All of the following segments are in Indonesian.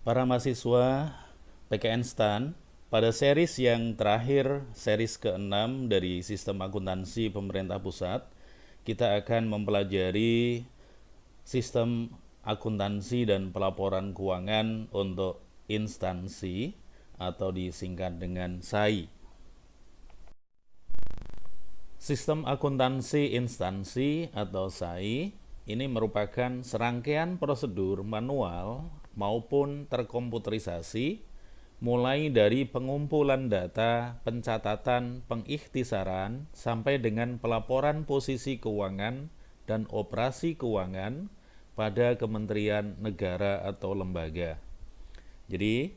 Para mahasiswa PKN STAN, pada series yang terakhir, series ke-6 dari Sistem Akuntansi Pemerintah Pusat, kita akan mempelajari sistem akuntansi dan pelaporan keuangan untuk instansi atau disingkat dengan SAI. Sistem akuntansi instansi atau SAI ini merupakan serangkaian prosedur manual maupun terkomputerisasi mulai dari pengumpulan data, pencatatan, pengikhtisaran sampai dengan pelaporan posisi keuangan dan operasi keuangan pada kementerian negara atau lembaga. Jadi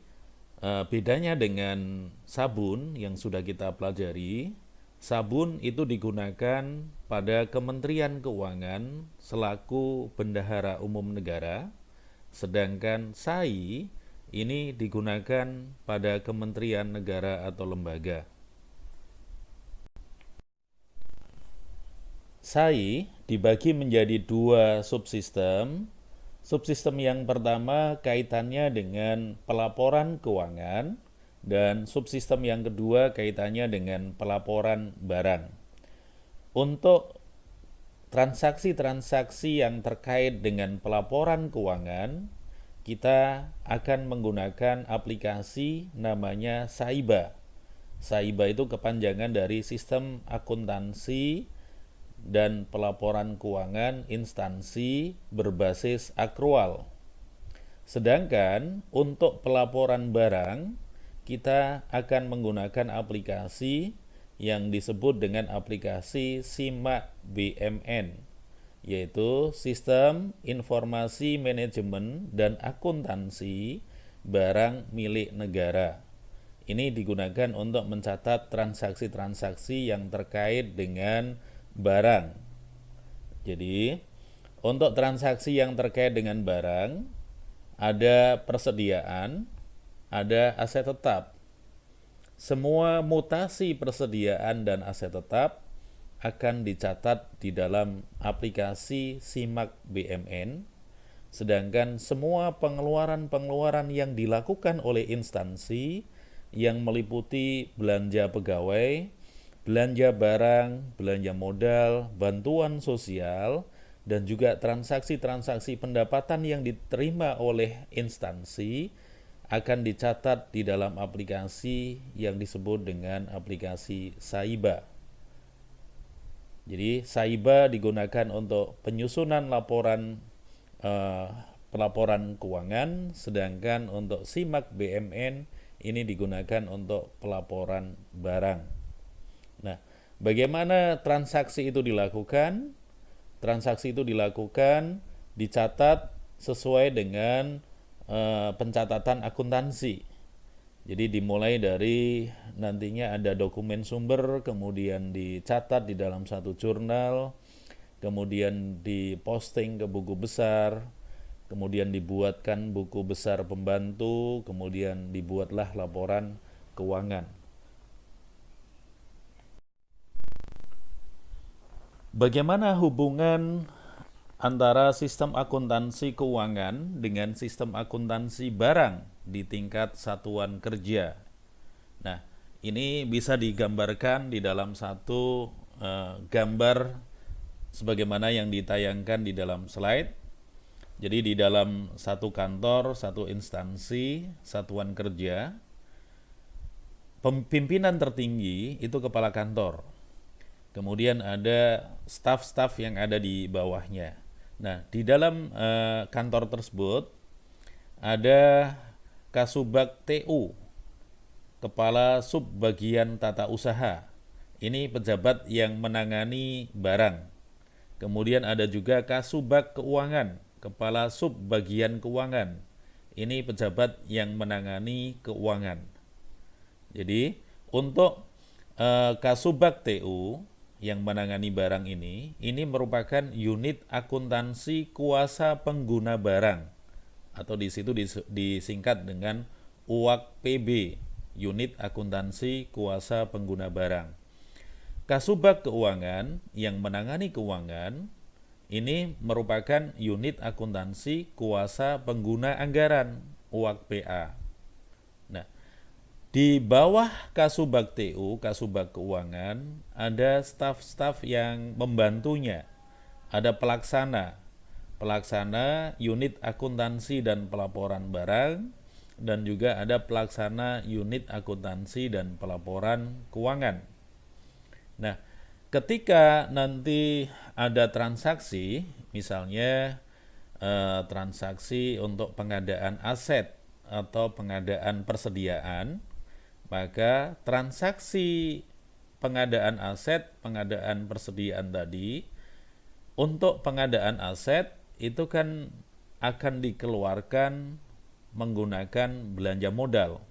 bedanya dengan sabun yang sudah kita pelajari, sabun itu digunakan pada Kementerian Keuangan selaku bendahara umum negara, sedangkan SAI ini digunakan pada Kementerian Negara atau lembaga. SAI dibagi menjadi dua subsistem. Subsistem yang pertama kaitannya dengan pelaporan keuangan dan subsistem yang kedua kaitannya dengan pelaporan barang. Untuk transaksi-transaksi yang terkait dengan pelaporan keuangan, kita akan menggunakan aplikasi namanya Saiba. Saiba itu kepanjangan dari Sistem Akuntansi dan Pelaporan Keuangan Instansi Berbasis Akrual. Sedangkan untuk pelaporan barang, kita akan menggunakan aplikasi yang disebut dengan aplikasi SIMAK BMN, yaitu Sistem Informasi Manajemen dan Akuntansi Barang Milik Negara. Ini digunakan untuk mencatat transaksi-transaksi yang terkait dengan barang. Jadi, untuk transaksi yang terkait dengan barang, ada persediaan, ada aset tetap. Semua mutasi persediaan dan aset tetap akan dicatat di dalam aplikasi SIMAK BMN, sedangkan semua pengeluaran-pengeluaran yang dilakukan oleh instansi yang meliputi belanja pegawai, belanja barang, belanja modal, bantuan sosial, dan juga transaksi-transaksi pendapatan yang diterima oleh instansi akan dicatat di dalam aplikasi yang disebut dengan aplikasi Saiba. Jadi Saiba digunakan untuk penyusunan pelaporan keuangan, sedangkan untuk SIMAK BMN ini digunakan untuk pelaporan barang. Nah, bagaimana transaksi itu dilakukan? Transaksi itu dilakukan, dicatat sesuai dengan pencatatan akuntansi. Jadi dimulai dari nantinya ada dokumen sumber, kemudian dicatat di dalam satu jurnal, kemudian diposting ke buku besar, kemudian dibuatkan buku besar pembantu, kemudian dibuatlah laporan keuangan. Bagaimana hubungan antara sistem akuntansi keuangan dengan sistem akuntansi barang di tingkat satuan kerja? Nah, ini bisa digambarkan di dalam satu gambar sebagaimana yang ditayangkan di dalam slide. Jadi di dalam satu kantor, satu instansi, satuan kerja, pimpinan tertinggi itu kepala kantor. Kemudian ada staf-staf yang ada di bawahnya. Nah, di dalam kantor tersebut ada Kasubag TU, Kepala Subbagian Tata Usaha. Ini pejabat yang menangani barang. Kemudian ada juga Kasubag Keuangan, Kepala Subbagian Keuangan. Ini pejabat yang menangani keuangan. Jadi, untuk Kasubag TU yang menangani barang ini merupakan unit akuntansi kuasa pengguna barang atau di situ disingkat dengan UAK PB, unit akuntansi kuasa pengguna barang. Kasubag Keuangan yang menangani keuangan ini merupakan unit akuntansi kuasa pengguna anggaran UAK PA. Nah, di bawah Kasubag TU, Kasubag Keuangan, ada staf-staf yang membantunya. Ada pelaksana unit akuntansi dan pelaporan barang, dan juga ada pelaksana unit akuntansi dan pelaporan keuangan. Nah, ketika nanti ada transaksi, misalnya transaksi untuk pengadaan aset atau pengadaan persediaan, maka transaksi pengadaan aset, pengadaan persediaan tadi, untuk pengadaan aset itu kan akan dikeluarkan menggunakan belanja modal,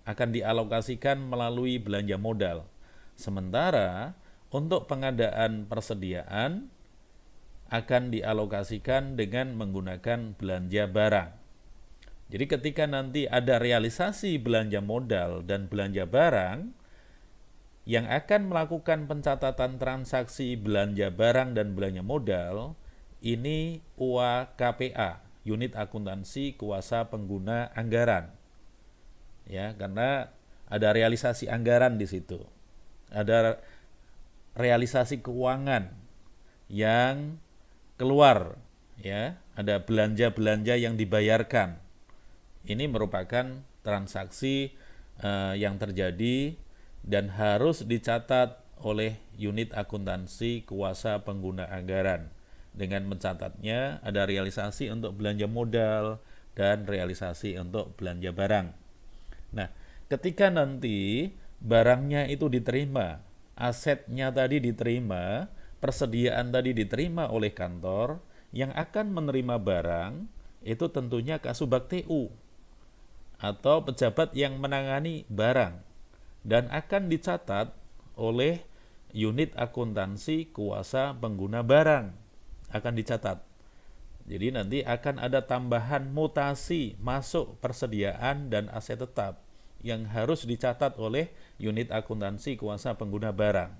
akan dialokasikan melalui belanja modal. Sementara untuk pengadaan persediaan akan dialokasikan dengan menggunakan belanja barang. Jadi ketika nanti ada realisasi belanja modal dan belanja barang, yang akan melakukan pencatatan transaksi belanja barang dan belanja modal, ini UAKPA, Unit Akuntansi Kuasa Pengguna Anggaran. Ya, karena ada realisasi anggaran di situ. Ada realisasi keuangan yang keluar, ya, ada belanja-belanja yang dibayarkan. Ini merupakan transaksi yang terjadi dan harus dicatat oleh unit akuntansi kuasa pengguna anggaran. Dengan mencatatnya ada realisasi untuk belanja modal dan realisasi untuk belanja barang. Nah, ketika nanti barangnya itu diterima, asetnya tadi diterima, persediaan tadi diterima oleh kantor, yang akan menerima barang itu tentunya Kasubag TU atau pejabat yang menangani barang, dan akan dicatat oleh unit akuntansi kuasa pengguna barang, akan dicatat. Jadi nanti akan ada tambahan mutasi masuk persediaan dan aset tetap yang harus dicatat oleh unit akuntansi kuasa pengguna barang.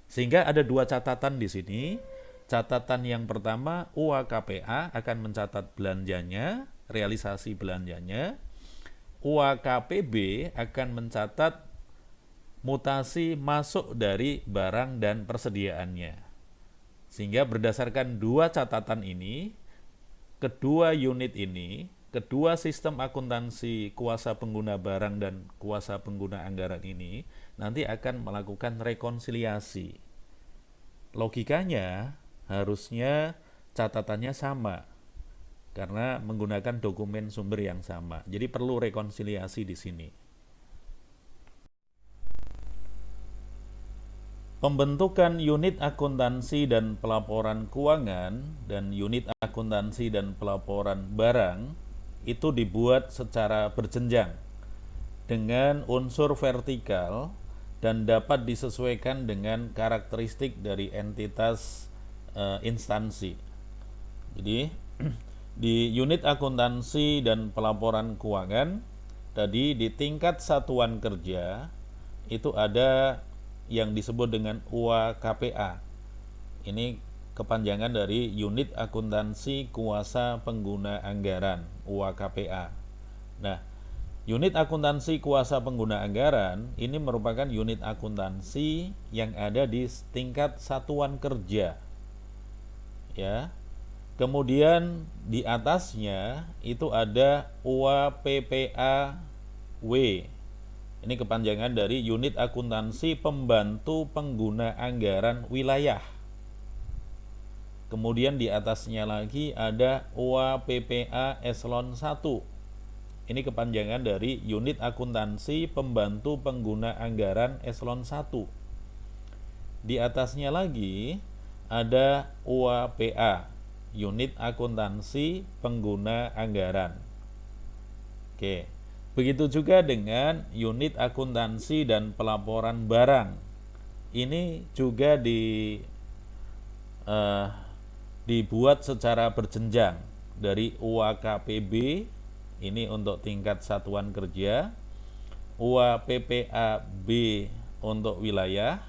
Sehingga ada dua catatan di sini. Catatan yang pertama, UAKPA akan mencatat belanjanya, realisasi belanjanya. UAKPB akan mencatat mutasi masuk dari barang dan persediaannya. Sehingga berdasarkan dua catatan ini, kedua unit ini, kedua sistem akuntansi kuasa pengguna barang dan kuasa pengguna anggaran ini nanti akan melakukan rekonsiliasi. Logikanya harusnya catatannya sama karena menggunakan dokumen sumber yang sama. Jadi perlu rekonsiliasi di sini. Pembentukan unit akuntansi dan pelaporan keuangan dan unit akuntansi dan pelaporan barang itu dibuat secara berjenjang dengan unsur vertikal dan dapat disesuaikan dengan karakteristik dari entitas instansi. Jadi di unit akuntansi dan pelaporan keuangan tadi di tingkat satuan kerja itu ada yang disebut dengan UAKPA. Ini kepanjangan dari Unit Akuntansi Kuasa Pengguna Anggaran, UAKPA. Nah, unit akuntansi kuasa pengguna anggaran ini merupakan unit akuntansi yang ada di tingkat satuan kerja. Ya. Kemudian di atasnya itu ada UAPPAW. Ini kepanjangan dari Unit Akuntansi Pembantu Pengguna Anggaran Wilayah. Kemudian di atasnya lagi ada UAPPA Eselon 1. Ini kepanjangan dari Unit Akuntansi Pembantu Pengguna Anggaran Eselon 1. Di atasnya lagi ada UAPA, Unit Akuntansi Pengguna Anggaran. Oke, begitu juga dengan Unit Akuntansi dan Pelaporan Barang. Ini juga dibuat secara berjenjang dari UAKPB. Ini untuk tingkat satuan kerja, UAPPAB untuk wilayah,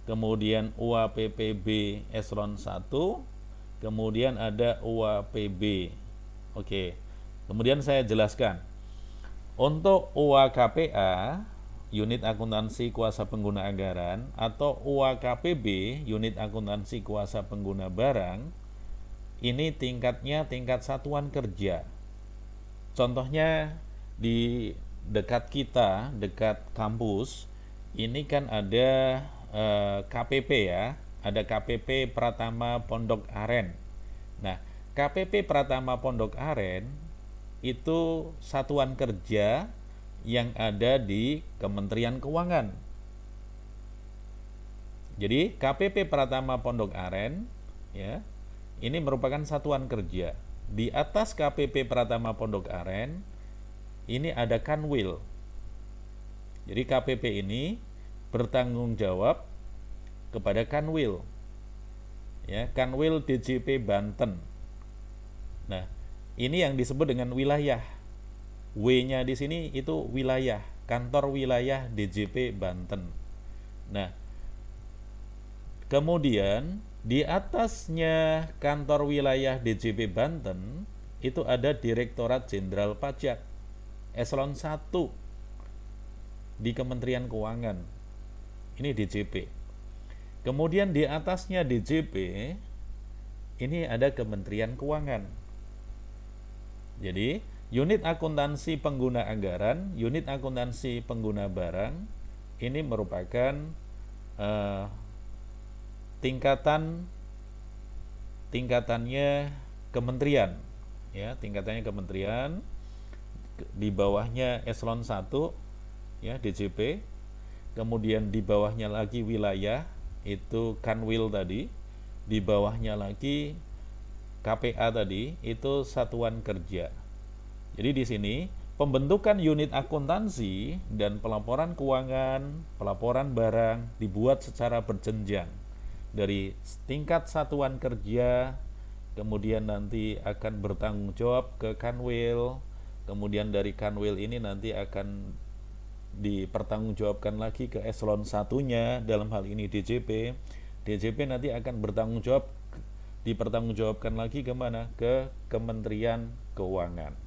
kemudian UAPPB Eselon 1, kemudian ada UAPB. Oke. Kemudian saya jelaskan, untuk UAKPA, unit akuntansi kuasa pengguna anggaran, atau UAKPB, unit akuntansi kuasa pengguna barang, ini tingkatnya tingkat satuan kerja. Contohnya di dekat kita, dekat kampus, ini kan ada KPP ya, ada KPP Pratama Pondok Aren. Nah, KPP Pratama Pondok Aren itu satuan kerja yang ada di Kementerian Keuangan. Jadi KPP Pratama Pondok Aren ya, ini merupakan satuan kerja. Di atas KPP Pratama Pondok Aren ini ada Kanwil. Jadi KPP ini bertanggung jawab kepada Kanwil. Ya, Kanwil DJP Banten. Nah, ini yang disebut dengan wilayah. W-nya di sini itu wilayah, kantor wilayah DJP Banten. Nah, kemudian di atasnya kantor wilayah DJP Banten itu ada Direktorat Jenderal Pajak eselon 1 di Kementerian Keuangan. Ini DJP. Kemudian di atasnya DJP ini ada Kementerian Keuangan. Jadi, unit akuntansi pengguna anggaran, unit akuntansi pengguna barang ini merupakan tingkatannya kementerian, ya, tingkatannya kementerian. Di bawahnya eselon 1 ya, DJP. Kemudian di bawahnya lagi wilayah, itu Kanwil tadi. Di bawahnya lagi KPA tadi, itu satuan kerja. Jadi di sini pembentukan unit akuntansi dan pelaporan keuangan, pelaporan barang dibuat secara berjenjang dari tingkat satuan kerja, kemudian nanti akan bertanggung jawab ke Kanwil, kemudian dari Kanwil ini nanti akan dipertanggungjawabkan lagi ke eselon satunya, dalam hal ini DJP. DJP nanti akan dipertanggungjawabkan lagi kemana? Ke Kementerian Keuangan.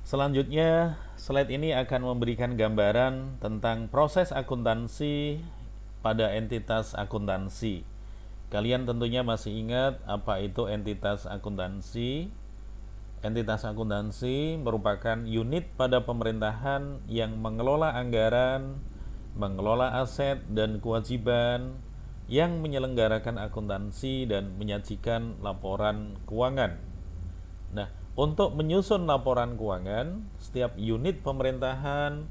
Selanjutnya, slide ini akan memberikan gambaran tentang proses akuntansi pada entitas akuntansi. Kalian tentunya masih ingat apa itu entitas akuntansi. Entitas akuntansi merupakan unit pada pemerintahan yang mengelola anggaran, mengelola aset dan kewajiban, yang menyelenggarakan akuntansi dan menyajikan laporan keuangan. Nah, untuk menyusun laporan keuangan, setiap unit pemerintahan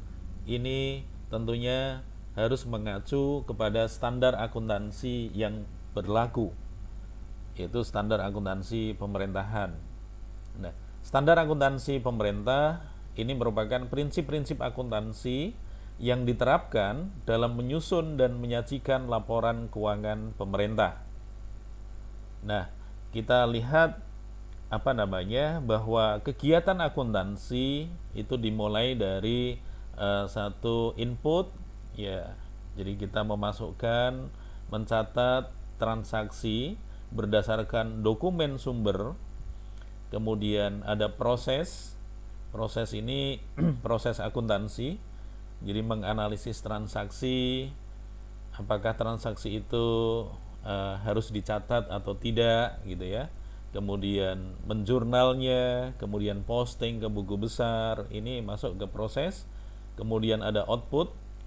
ini tentunya harus mengacu kepada standar akuntansi yang berlaku, yaitu standar akuntansi pemerintahan. Nah, standar akuntansi pemerintah ini merupakan prinsip-prinsip akuntansi yang diterapkan dalam menyusun dan menyajikan laporan keuangan pemerintah. Nah, kita lihat bahwa kegiatan akuntansi itu dimulai dari satu input ya. Jadi kita mencatat transaksi berdasarkan dokumen sumber. Kemudian ada proses ini proses akuntansi. Jadi menganalisis transaksi, apakah transaksi itu harus dicatat atau tidak gitu ya. Kemudian menjurnalnya, kemudian posting ke buku besar, ini masuk ke proses. Kemudian ada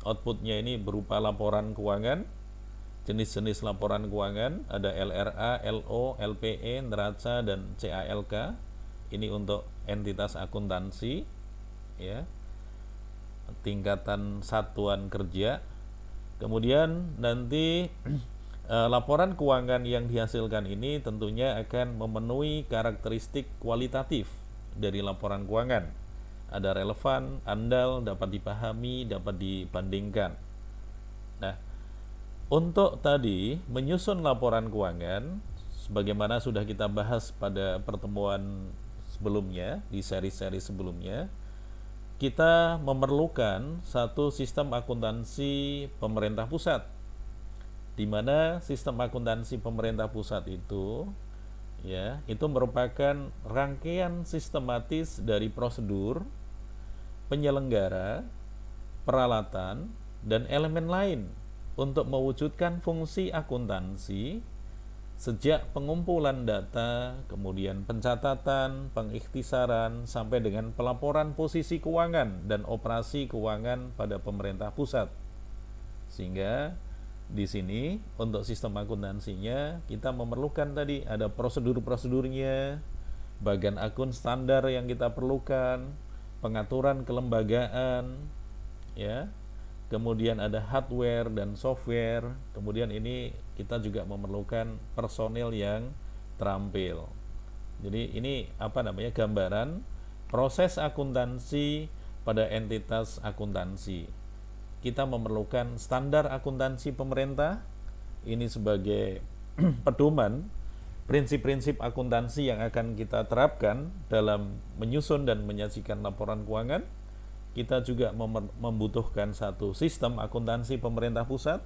outputnya ini berupa laporan keuangan, jenis-jenis laporan keuangan, ada LRA, LO, LPE, neraca, dan CALK. Ini untuk entitas akuntansi ya, tingkatan satuan kerja. Kemudian nanti laporan keuangan yang dihasilkan ini tentunya akan memenuhi karakteristik kualitatif dari laporan keuangan. Ada relevan, andal, dapat dipahami, dapat dibandingkan. Nah, untuk tadi menyusun laporan keuangan, sebagaimana sudah kita bahas pada pertemuan sebelumnya, di seri-seri sebelumnya, kita memerlukan satu sistem akuntansi pemerintah pusat, di mana sistem akuntansi pemerintah pusat itu ya, itu merupakan rangkaian sistematis dari prosedur, penyelenggara, peralatan, dan elemen lain untuk mewujudkan fungsi akuntansi sejak pengumpulan data, kemudian pencatatan, pengikhtisaran, sampai dengan pelaporan posisi keuangan dan operasi keuangan pada pemerintah pusat. Sehingga di sini untuk sistem akuntansinya kita memerlukan tadi ada prosedur-prosedurnya, bagian akun standar yang kita perlukan, pengaturan kelembagaan, ya. Kemudian ada hardware dan software. Kemudian ini kita juga memerlukan personel yang terampil. Jadi ini apa namanya, gambaran proses akuntansi pada entitas akuntansi. Kita memerlukan standar akuntansi pemerintah ini sebagai pedoman prinsip-prinsip akuntansi yang akan kita terapkan dalam menyusun dan menyajikan laporan keuangan. Kita juga membutuhkan satu sistem akuntansi pemerintah pusat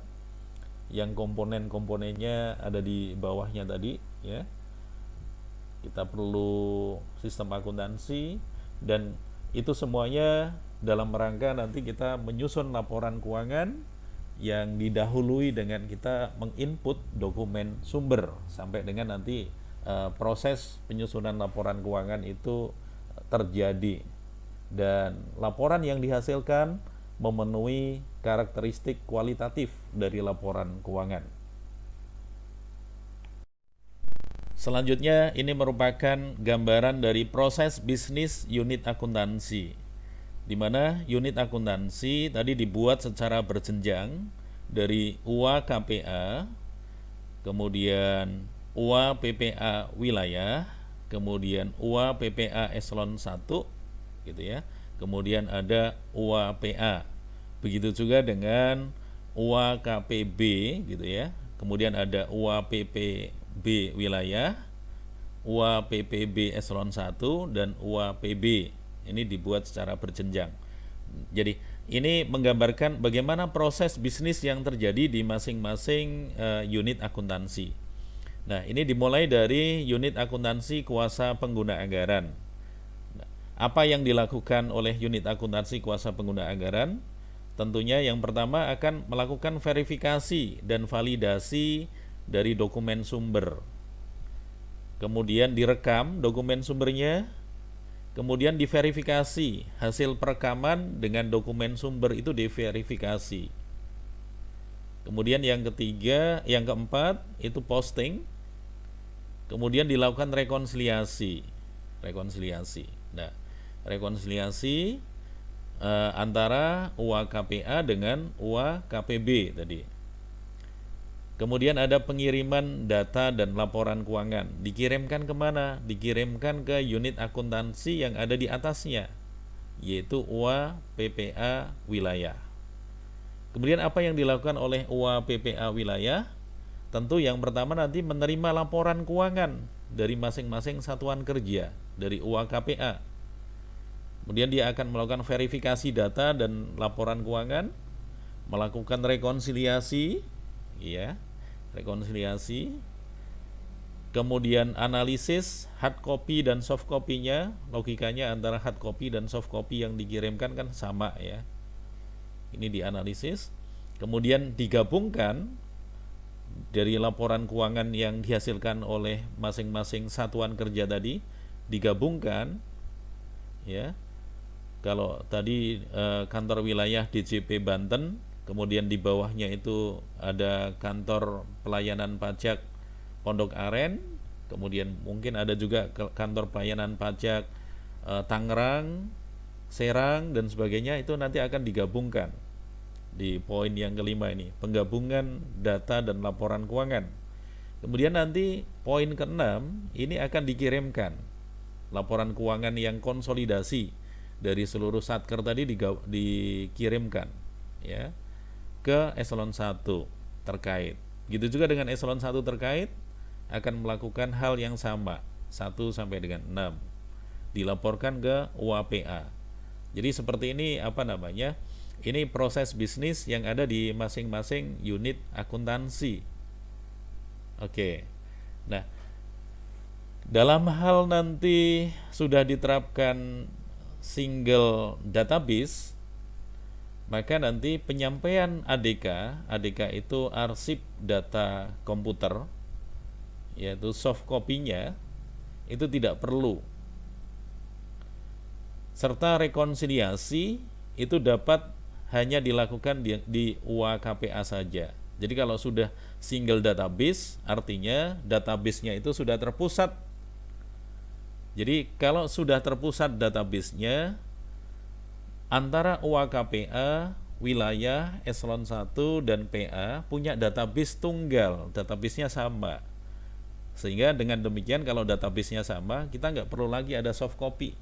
yang komponen-komponennya ada di bawahnya tadi, ya. Kita perlu sistem akuntansi, dan itu semuanya dalam rangka nanti kita menyusun laporan keuangan yang didahului dengan kita menginput dokumen sumber sampai dengan nanti proses penyusunan laporan keuangan itu terjadi, dan laporan yang dihasilkan memenuhi karakteristik kualitatif dari laporan keuangan. Selanjutnya ini merupakan gambaran dari proses bisnis unit akuntansi, di mana unit akuntansi tadi dibuat secara berjenjang dari UA KPA, kemudian UA PPA wilayah, kemudian UA PPA eselon 1 gitu ya. Kemudian ada UA PA. Begitu juga dengan UA KPB gitu ya. Kemudian ada UA PPB wilayah, UA PPB eselon 1 dan UA PB. Ini dibuat secara berjenjang. Jadi ini menggambarkan bagaimana proses bisnis yang terjadi di masing-masing unit akuntansi. Nah, ini dimulai dari unit akuntansi kuasa pengguna anggaran. Apa yang dilakukan oleh unit akuntansi kuasa pengguna anggaran? Tentunya yang pertama akan melakukan verifikasi dan validasi dari dokumen sumber. Kemudian direkam dokumen sumbernya, kemudian diverifikasi hasil perekaman dengan dokumen sumber itu diverifikasi. Kemudian yang keempat itu posting. Kemudian dilakukan rekonsiliasi. Nah, rekonsiliasi antara UA KPA dengan UA KPB tadi. Kemudian ada pengiriman data dan laporan keuangan. Dikirimkan kemana? Dikirimkan ke unit akuntansi yang ada di atasnya, yaitu UA PPA wilayah. Kemudian apa yang dilakukan oleh UA PPA wilayah? Tentu yang pertama nanti menerima laporan keuangan dari masing-masing satuan kerja dari UA KPA. Kemudian dia akan melakukan verifikasi data dan laporan keuangan, melakukan rekonsiliasi, ya, rekonsiliasi, kemudian analisis hard copy dan soft copy-nya. Logikanya antara hard copy dan soft copy yang dikirimkan kan sama ya. Ini dianalisis, kemudian digabungkan dari laporan keuangan yang dihasilkan oleh masing-masing satuan kerja tadi, digabungkan ya. Kalau tadi kantor wilayah DJP Banten, kemudian di bawahnya itu ada kantor pelayanan pajak Pondok Aren, kemudian mungkin ada juga kantor pelayanan pajak Tangerang, Serang dan sebagainya, itu nanti akan digabungkan di poin yang kelima ini, penggabungan data dan laporan keuangan. Kemudian nanti poin keenam ini akan dikirimkan laporan keuangan yang konsolidasi dari seluruh satker tadi dikirimkan ya ke eselon 1 terkait. Gitu juga dengan eselon 1 terkait akan melakukan hal yang sama, 1 sampai dengan 6. Dilaporkan ke UAPA. Jadi seperti ini apa namanya? Ini proses bisnis yang ada di masing-masing unit akuntansi. Oke. Nah, Dalam hal nanti sudah diterapkan single database, maka nanti penyampaian ADK itu arsip data komputer, yaitu soft copy-nya, itu tidak perlu. Serta rekonsiliasi itu dapat hanya dilakukan di UAKPA saja. Jadi kalau sudah single database, artinya database-nya itu sudah terpusat. Jadi kalau sudah terpusat database-nya, antara UAKPA, wilayah, eselon 1 dan PA punya database tunggal, database-nya sama. Sehingga dengan demikian kalau database-nya sama, kita nggak perlu lagi ada soft copy.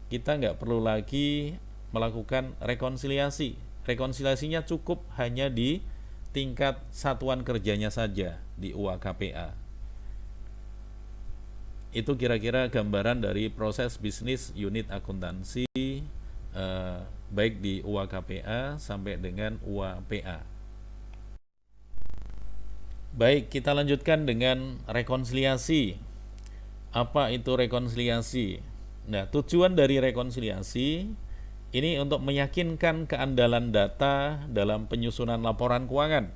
Kita nggak perlu lagi melakukan rekonsiliasi. Rekonsiliasinya cukup hanya di tingkat satuan kerjanya saja di UAKPA. Itu kira-kira gambaran dari proses bisnis unit akuntansi baik di UAKPA sampai dengan UAPA. Baik, kita lanjutkan dengan rekonsiliasi. Apa itu rekonsiliasi? Nah, tujuan dari rekonsiliasi ini untuk meyakinkan keandalan data dalam penyusunan laporan keuangan.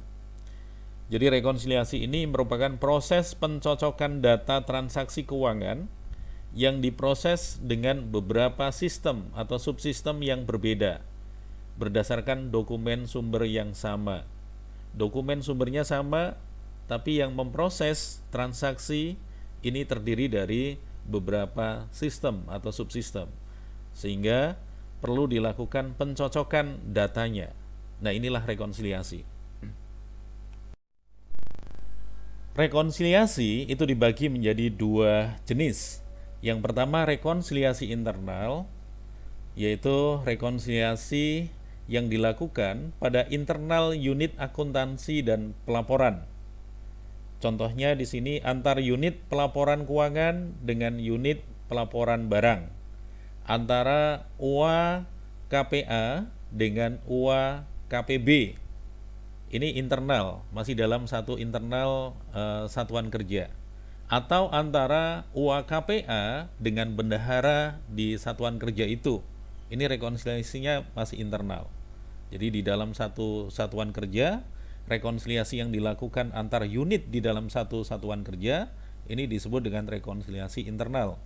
Jadi rekonsiliasi ini merupakan proses pencocokan data transaksi keuangan yang diproses dengan beberapa sistem atau subsistem yang berbeda berdasarkan dokumen sumber yang sama. Dokumen sumbernya sama, tapi yang memproses transaksi ini terdiri dari beberapa sistem atau subsistem, sehingga perlu dilakukan pencocokan datanya. Nah, inilah rekonsiliasi. Rekonsiliasi itu dibagi menjadi dua jenis. Yang pertama rekonsiliasi internal, yaitu rekonsiliasi yang dilakukan pada internal unit akuntansi dan pelaporan. Contohnya di sini antar unit pelaporan keuangan dengan unit pelaporan barang, antara UA KPA dengan UA KPB. Ini internal, masih dalam satu internal satuan kerja. Atau antara UAKPA dengan bendahara di satuan kerja itu. Ini rekonsiliasinya masih internal. Jadi di dalam satu satuan kerja, rekonsiliasi yang dilakukan antar unit di dalam satu satuan kerja, ini disebut dengan rekonsiliasi internal.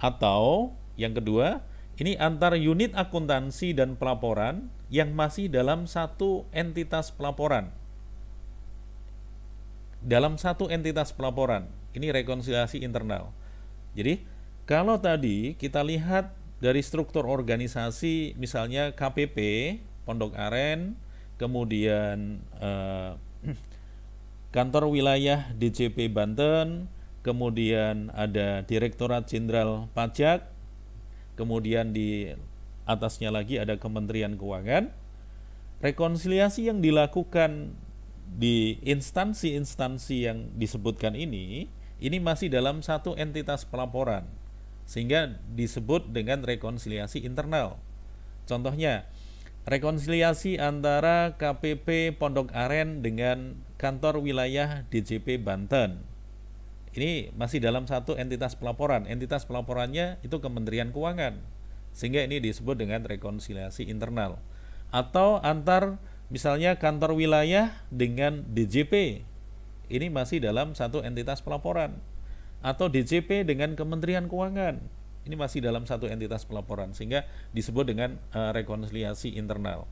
Atau yang kedua, ini antar unit akuntansi dan pelaporan yang masih dalam satu entitas pelaporan. Dalam satu entitas pelaporan, ini rekonsiliasi internal. Jadi, kalau tadi kita lihat dari struktur organisasi, misalnya KPP, Pondok Aren, kemudian kantor wilayah DJP Banten, kemudian ada Direktorat Jenderal Pajak, kemudian di atasnya lagi ada Kementerian Keuangan. Rekonsiliasi yang dilakukan di instansi-instansi yang disebutkan ini masih dalam satu entitas pelaporan, sehingga disebut dengan rekonsiliasi internal. Contohnya, rekonsiliasi antara KPP Pondok Aren dengan kantor wilayah DJP Banten. Ini masih dalam satu entitas pelaporan. Entitas pelaporannya itu Kementerian Keuangan, sehingga ini disebut dengan rekonsiliasi internal. Atau antar misalnya kantor wilayah dengan DJP, ini masih dalam satu entitas pelaporan. Atau DJP dengan Kementerian Keuangan, ini masih dalam satu entitas pelaporan, sehingga disebut dengan rekonsiliasi internal.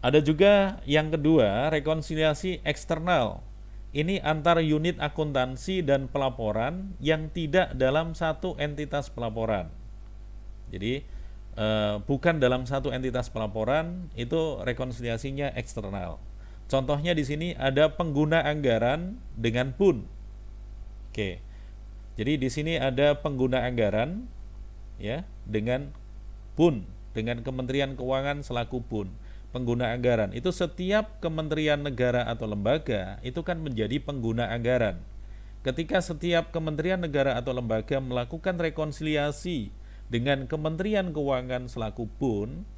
Ada juga yang kedua, rekonsiliasi eksternal. Ini antar unit akuntansi dan pelaporan yang tidak dalam satu entitas pelaporan. Jadi bukan dalam satu entitas pelaporan, itu rekonsiliasinya eksternal. Contohnya di sini ada pengguna anggaran dengan PUN. Oke. Jadi di sini ada pengguna anggaran ya dengan PUN, dengan Kementerian Keuangan selaku PUN. Pengguna anggaran itu setiap kementerian negara atau lembaga itu kan menjadi pengguna anggaran. Ketika setiap kementerian negara atau lembaga melakukan rekonsiliasi dengan Kementerian Keuangan selaku PUN,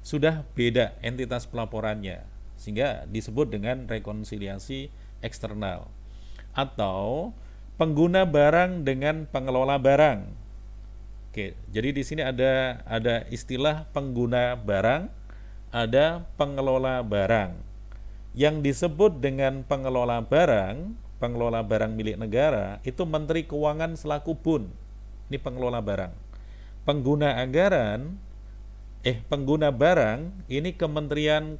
sudah beda entitas pelaporannya, sehingga disebut dengan rekonsiliasi eksternal. Atau pengguna barang dengan pengelola barang. Oke, jadi di sini ada istilah pengguna barang, ada pengelola barang. Yang disebut dengan pengelola barang milik negara itu Menteri Keuangan selaku BUN. Ini pengelola barang. Pengguna anggaran, pengguna barang ini kementerian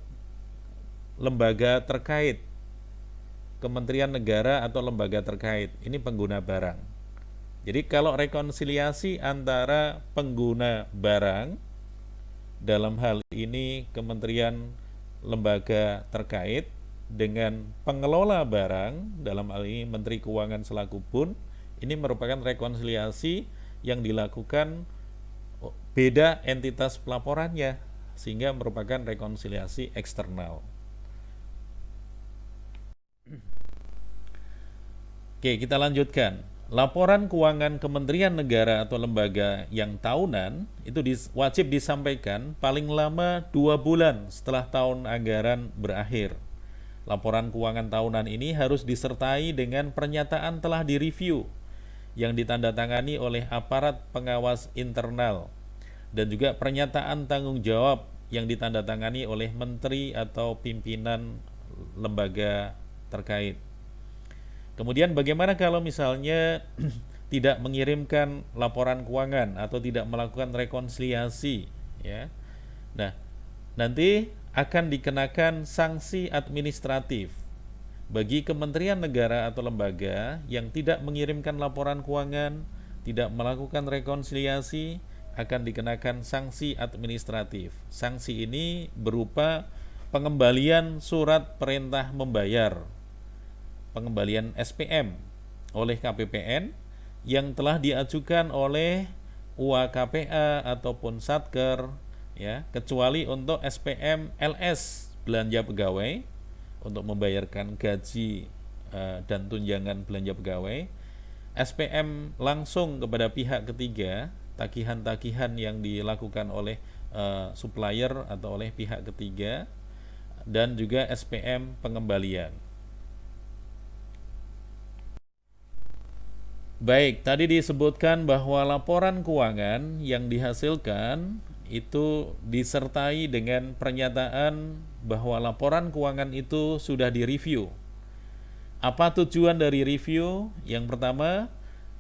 lembaga terkait, kementerian negara atau lembaga terkait. Ini pengguna barang. Jadi kalau rekonsiliasi antara pengguna barang, dalam hal ini kementerian lembaga terkait, dengan pengelola barang, dalam hal ini Menteri Keuangan selaku BUN, ini merupakan rekonsiliasi yang dilakukan beda entitas pelaporannya, sehingga merupakan rekonsiliasi eksternal. Oke, kita lanjutkan. Laporan keuangan kementerian negara atau lembaga yang tahunan itu wajib disampaikan paling lama 2 bulan setelah tahun anggaran berakhir. Laporan keuangan tahunan ini harus disertai dengan pernyataan telah direview yang ditandatangani oleh aparat pengawas internal dan juga pernyataan tanggung jawab yang ditandatangani oleh menteri atau pimpinan lembaga terkait. Kemudian bagaimana kalau misalnya tidak mengirimkan laporan keuangan atau tidak melakukan rekonsiliasi, ya. Nah, nanti akan dikenakan sanksi administratif bagi kementerian negara atau lembaga yang tidak mengirimkan laporan keuangan, tidak melakukan rekonsiliasi, akan dikenakan sanksi administratif. Sanksi ini berupa pengembalian surat perintah membayar, pengembalian SPM oleh KPPN yang telah diajukan oleh UAKPA ataupun Satker, ya, kecuali untuk SPM LS belanja pegawai untuk membayarkan gaji dan tunjangan belanja pegawai, SPM langsung kepada pihak ketiga, tagihan-tagihan yang dilakukan oleh supplier atau oleh pihak ketiga, dan juga SPM pengembalian. Baik, tadi disebutkan bahwa laporan keuangan yang dihasilkan itu disertai dengan pernyataan bahwa laporan keuangan itu sudah direview. Apa tujuan dari review? Yang pertama,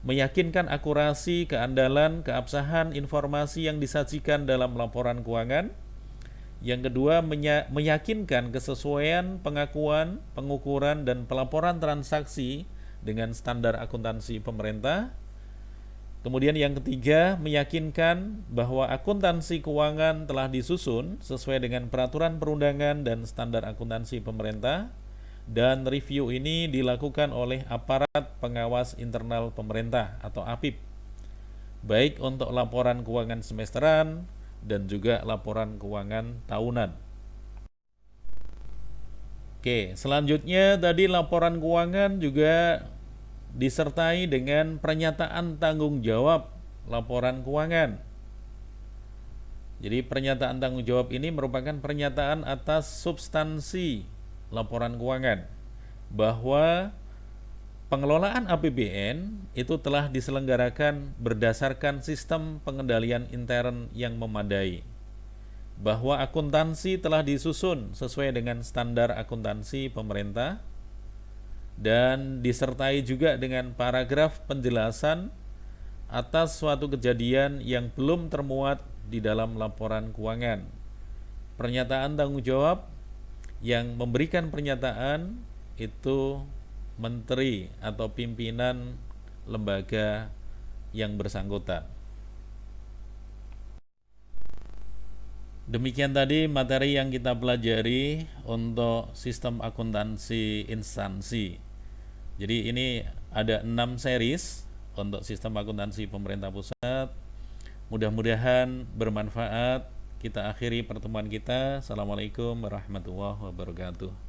meyakinkan akurasi, keandalan, keabsahan informasi yang disajikan dalam laporan keuangan. Yang kedua, meyakinkan kesesuaian pengakuan, pengukuran, dan pelaporan transaksi dengan standar akuntansi pemerintah. Kemudian yang ketiga, meyakinkan bahwa akuntansi keuangan telah disusun sesuai dengan peraturan perundangan dan standar akuntansi pemerintah, dan review ini dilakukan oleh aparat pengawas internal pemerintah atau APIP, baik untuk laporan keuangan semesteran dan juga laporan keuangan tahunan. Oke, selanjutnya tadi laporan keuangan juga disertai dengan pernyataan tanggung jawab laporan keuangan. Jadi pernyataan tanggung jawab ini merupakan pernyataan atas substansi laporan keuangan, bahwa pengelolaan APBN itu telah diselenggarakan berdasarkan sistem pengendalian intern yang memadai, bahwa akuntansi telah disusun sesuai dengan standar akuntansi pemerintah, dan disertai juga dengan paragraf penjelasan atas suatu kejadian yang belum termuat di dalam laporan keuangan. Pernyataan tanggung jawab yang memberikan pernyataan itu menteri atau pimpinan lembaga yang bersangkutan. Demikian tadi materi yang kita pelajari untuk sistem akuntansi instansi. Jadi ini ada 6 series untuk sistem akuntansi pemerintah pusat. Mudah-mudahan bermanfaat. Kita akhiri pertemuan kita. Assalamualaikum warahmatullahi wabarakatuh.